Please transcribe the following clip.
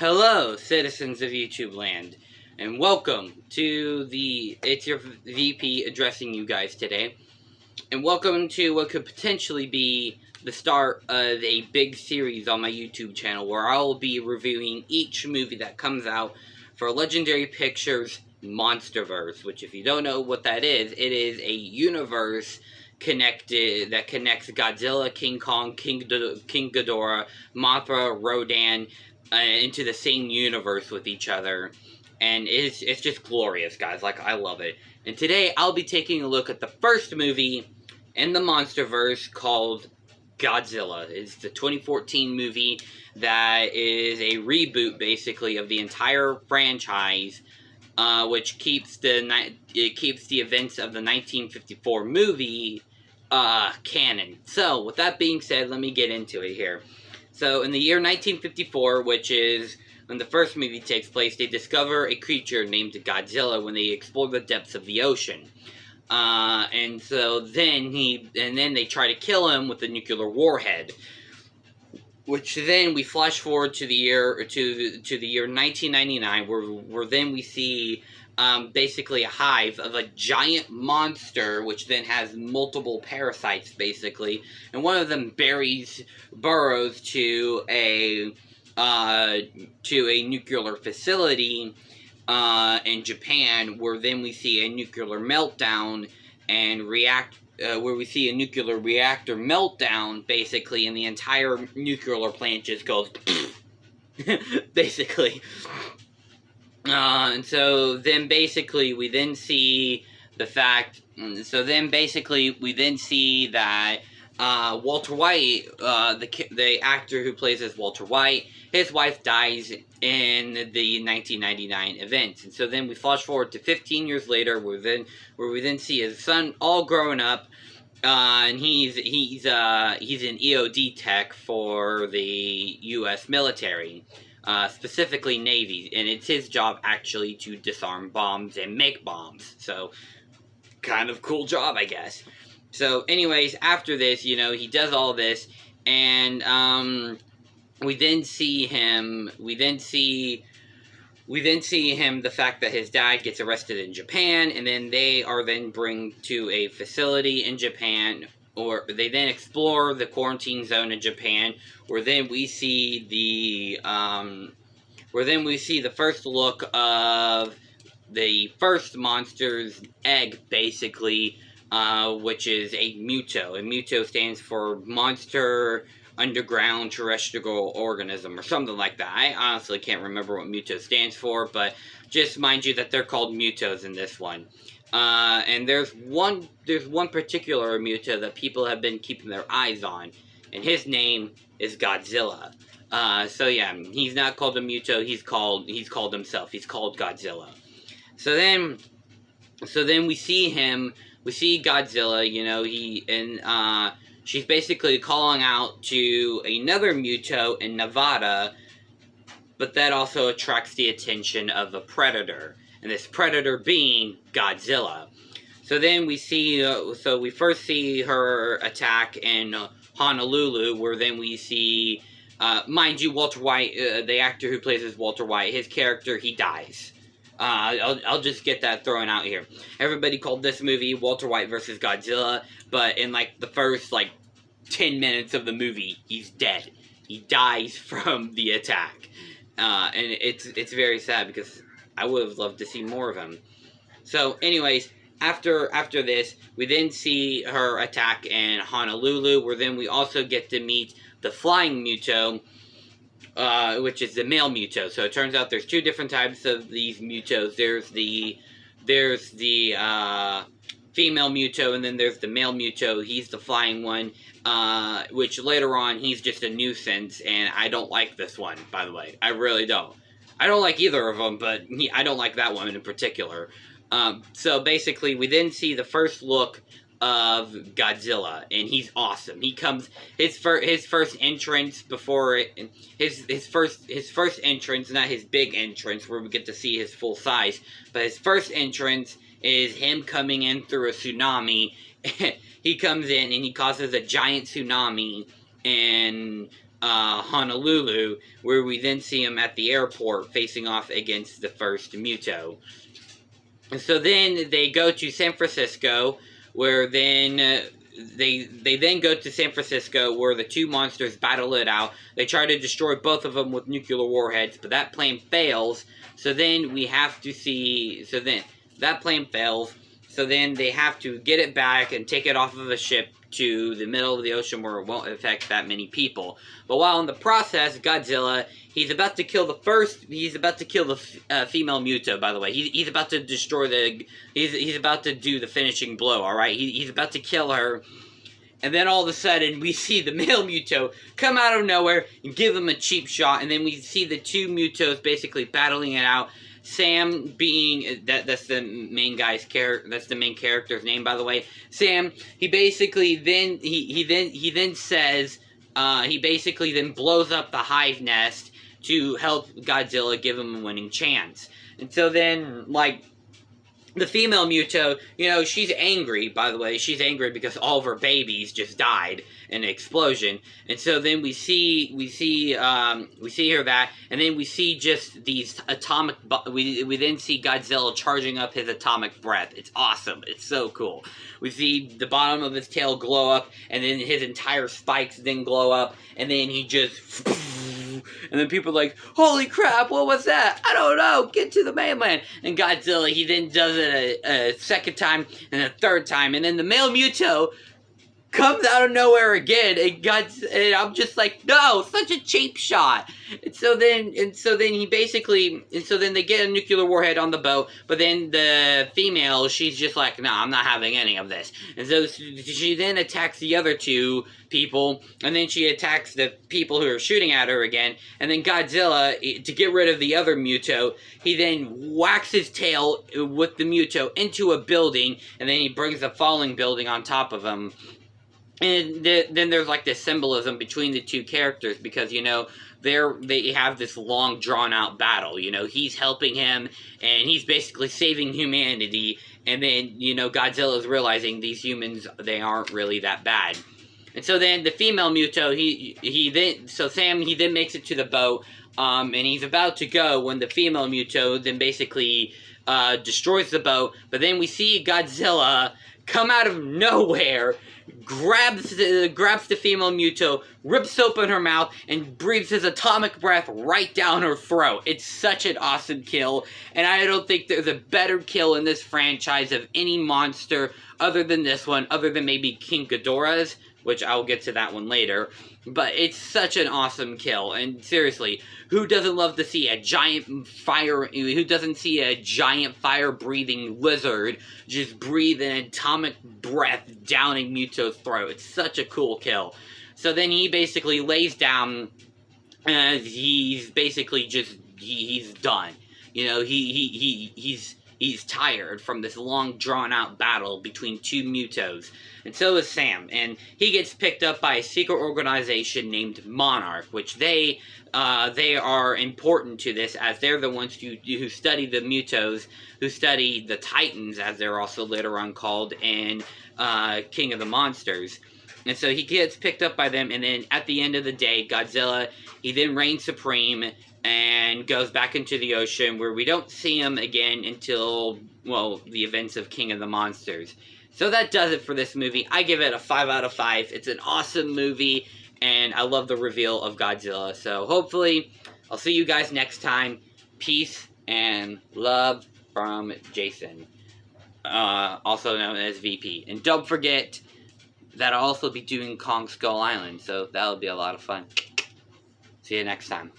Hello, citizens of YouTube land, and welcome to it's your VP addressing you guys today, and welcome to what could potentially be the start of a big series on my YouTube channel where I will be reviewing each movie that comes out for Legendary Pictures Monsterverse, which if you don't know what that is, it is a universe that connects Godzilla, King Kong, King Ghidorah, Mothra, Rodan, into the same universe with each other, and it's just glorious, guys. Like, I love it. And today I'll be taking a look at the first movie in the Monsterverse called Godzilla. It's the 2014 movie that is a reboot, basically, of the entire franchise, which keeps the events of the 1954 movie canon. So, with that being said, let me get into it here. So, in the year 1954, which is when the first movie takes place, they discover a creature named Godzilla when they explore the depths of the ocean. And so then they try to kill him with a nuclear warhead. Which then we flash forward to the year 1999, where then we see basically a hive of a giant monster, which then has multiple parasites, basically, and one of them burrows to a nuclear facility in Japan, where then we see a nuclear meltdown and where we see a nuclear reactor meltdown, basically, and the entire nuclear plant just goes basically. And so then basically we then see that Walter White, the actor who plays as Walter White, his wife dies in the 1999 events. And so then we flash forward to 15 years later, where we then see his son all grown up, and he's an EOD tech for the U.S. military. Specifically Navy, and it's his job actually to disarm bombs and make bombs. So, kind of cool job, I guess. So, anyways, after this, he does all this, and we then see him. The fact that his dad gets arrested in Japan, and then they are then bring to a facility in Japan. Or they then explore the quarantine zone in Japan, where then we see the first look of the first monster's egg, basically, which is a Muto. And Muto stands for Monster Underground Terrestrial Organism, or something like that. I honestly can't remember what Muto stands for, but just mind you that they're called Mutos in this one. And there's one particular Muto that people have been keeping their eyes on, and his name is Godzilla. So yeah, he's not called a Muto, he's called himself, he's called Godzilla. So then we see Godzilla, she's basically calling out to another Muto in Nevada, but that also attracts the attention of a predator. And this predator being Godzilla. So then we first see her attack in Honolulu, where then we see, mind you, Walter White, the actor who plays as Walter White, his character, he dies. I'll just get that thrown out here. Everybody called this movie Walter White versus Godzilla, but in the first 10 minutes of the movie, he's dead. He dies from the attack. And it's very sad because I would have loved to see more of him. So, anyways, after this, we then see her attack in Honolulu, where then we also get to meet the flying Muto, which is the male Muto. So it turns out there's two different types of these Mutos. There's the female Muto, and then there's the male Muto. He's the flying one, which later on, he's just a nuisance, and I don't like this one, by the way. I really don't. I don't like either of them, but I don't like that one in particular. So basically, we then see the first look of Godzilla, and he's awesome. He comes his first entrance his first entrance, not his big entrance where we get to see his full size, but his first entrance is him coming in through a tsunami. He comes in and he causes a giant tsunami, and Honolulu, where we then see him at the airport facing off against the first Muto. And so then they go to San Francisco, where then they then go to San Francisco, where the two monsters battle it out. They try to destroy both of them with nuclear warheads, but that plan fails. So then we have to see. So then that plan fails. So then they have to get it back and take it off of a ship to the middle of the ocean where it won't affect that many people. But while in the process, Godzilla, he's about to kill the female Muto, by the way. He's about to destroy he's about to do the finishing blow, alright? He's about to kill her. And then all of a sudden, we see the male Muto come out of nowhere and give him a cheap shot. And then we see the two Mutos basically battling it out. Sam being that's the main guy's character. That's the main character's name, by the way. Sam. He basically then he then says he basically then blows up the hive nest to help Godzilla, give him a winning chance. And so then like the female Muto, you know, she's angry, by the way. She's angry because all of her babies just died in an explosion. And so then we see her that, and then we see just these atomic, we then see Godzilla charging up his atomic breath. It's awesome. It's so cool. We see the bottom of his tail glow up, and then his entire spikes then glow up, and then he just... And then people are like, holy crap, what was that? I don't know, get to the mainland. And Godzilla, he then does it a second time and a third time. And then the male Muto comes out of nowhere again. And I'm just like, no, such a cheap shot. And so then they get a nuclear warhead on the boat. But then the female, she's just like, no, I'm not having any of this. And so she then attacks the other two people, and then she attacks the people who are shooting at her again, and then Godzilla, to get rid of the other Muto, he then whacks his tail with the Muto into a building, and then he brings a falling building on top of him. And then there's like this symbolism between the two characters, because, you know, they have this long drawn out battle. You know, he's helping him, and he's basically saving humanity, and then, you know, Godzilla's realizing these humans, they aren't really that bad. And so then the female Muto, Sam then makes it to the boat, and he's about to go when the female Muto then basically destroys the boat. But then we see Godzilla come out of nowhere, grabs the female Muto, rips open her mouth, and breathes his atomic breath right down her throat. It's such an awesome kill, and I don't think there's a better kill in this franchise of any monster other than this one, other than maybe King Ghidorah's, which I'll get to that one later. But it's such an awesome kill, and seriously, who doesn't love to see a giant fire-breathing lizard just breathe an atomic breath down a Muto's throat? It's such a cool kill. So then he basically lays down, and he's basically just, he's done. You know, he's tired from this long, drawn-out battle between two Mutos. And so is Sam. And he gets picked up by a secret organization named Monarch, which they are important to this, as they're the ones who study the Mutos, who study the Titans, as they're also later on called, in King of the Monsters. And so he gets picked up by them, and then at the end of the day, Godzilla, he then reigns supreme and goes back into the ocean, where we don't see him again until, well, the events of King of the Monsters. So that does it for this movie. I give it a 5 out of 5. It's an awesome movie, and I love the reveal of Godzilla. So hopefully, I'll see you guys next time. Peace and love from Jason, also known as VP. And don't forget that I'll also be doing Kong Skull Island, so that'll be a lot of fun. See you next time.